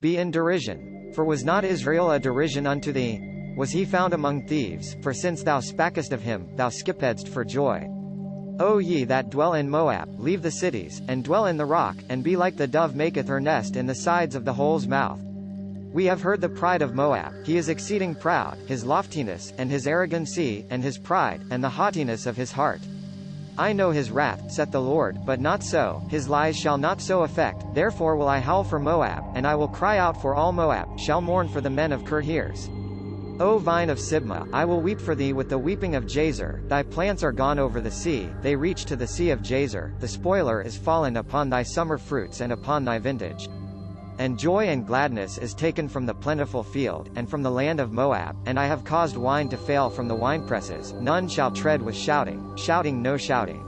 Be in derision. For was not Israel a derision unto thee? Was he found among thieves? For since thou spakest of him, thou skippedst for joy. O ye that dwell in Moab, leave the cities, and dwell in the rock, and be like the dove maketh her nest in the sides of the hole's mouth. We have heard the pride of Moab, he is exceeding proud, his loftiness, and his arrogancy, and his pride, and the haughtiness of his heart. I know his wrath, saith the Lord, but not so, his lies shall not so affect, therefore will I howl for Moab, and I will cry out for all Moab, shall mourn for the men of Kirheres. O vine of Sibmah, I will weep for thee with the weeping of Jazer, thy plants are gone over the sea, they reach to the sea of Jazer, the spoiler is fallen upon thy summer fruits and upon thy vintage. And joy and gladness is taken from the plentiful field, and from the land of Moab, and I have caused wine to fail from the winepresses, none shall tread with shouting, shouting no shouting.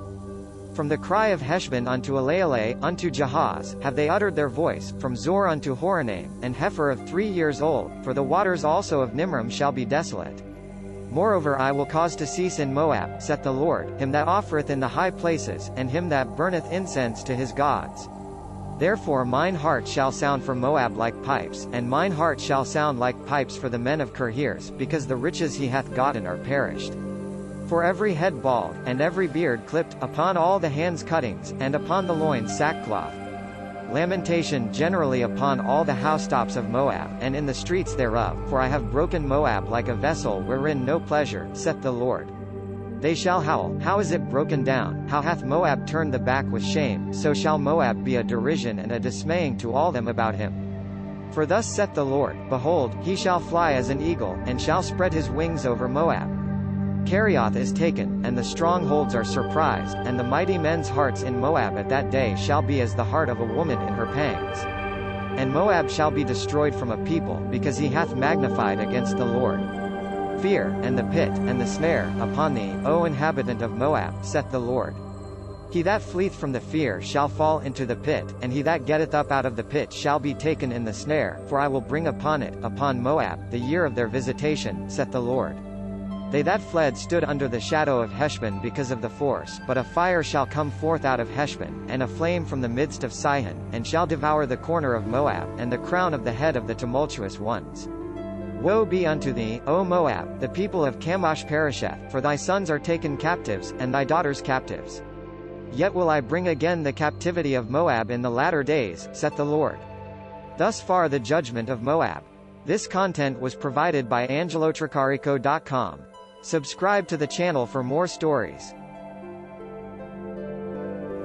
From the cry of Heshbon unto Elealeh, unto Jahaz, have they uttered their voice, from Zoar unto Horonaim, and heifer of 3 years old, for the waters also of Nimrim shall be desolate. Moreover I will cause to cease in Moab, saith the Lord, him that offereth in the high places, and him that burneth incense to his gods. Therefore mine heart shall sound for Moab like pipes, and mine heart shall sound like pipes for the men of Kirheres, because the riches he hath gotten are perished. For every head bald, and every beard clipped, upon all the hands cuttings, and upon the loins sackcloth. Lamentation generally upon all the housetops of Moab, and in the streets thereof, for I have broken Moab like a vessel wherein no pleasure, saith the Lord. They shall howl, how is it broken down, how hath Moab turned the back with shame, so shall Moab be a derision and a dismaying to all them about him. For thus saith the Lord, behold, he shall fly as an eagle, and shall spread his wings over Moab. Kerioth is taken, and the strongholds are surprised, and the mighty men's hearts in Moab at that day shall be as the heart of a woman in her pangs. And Moab shall be destroyed from a people, because he hath magnified against the Lord. Fear, and the pit, and the snare, upon thee, O inhabitant of Moab, saith the Lord. He that fleeth from the fear shall fall into the pit, and he that getteth up out of the pit shall be taken in the snare, for I will bring upon it, upon Moab, the year of their visitation, saith the Lord. They that fled stood under the shadow of Heshbon because of the force, but a fire shall come forth out of Heshbon, and a flame from the midst of Sihon, and shall devour the corner of Moab, and the crown of the head of the tumultuous ones. Woe be unto thee, O Moab, the people of Chemosh perisheth, for thy sons are taken captives, and thy daughters captives. Yet will I bring again the captivity of Moab in the latter days, saith the Lord. Thus far the judgment of Moab. This content was provided by angelotricarico.com. Subscribe to the channel for more stories.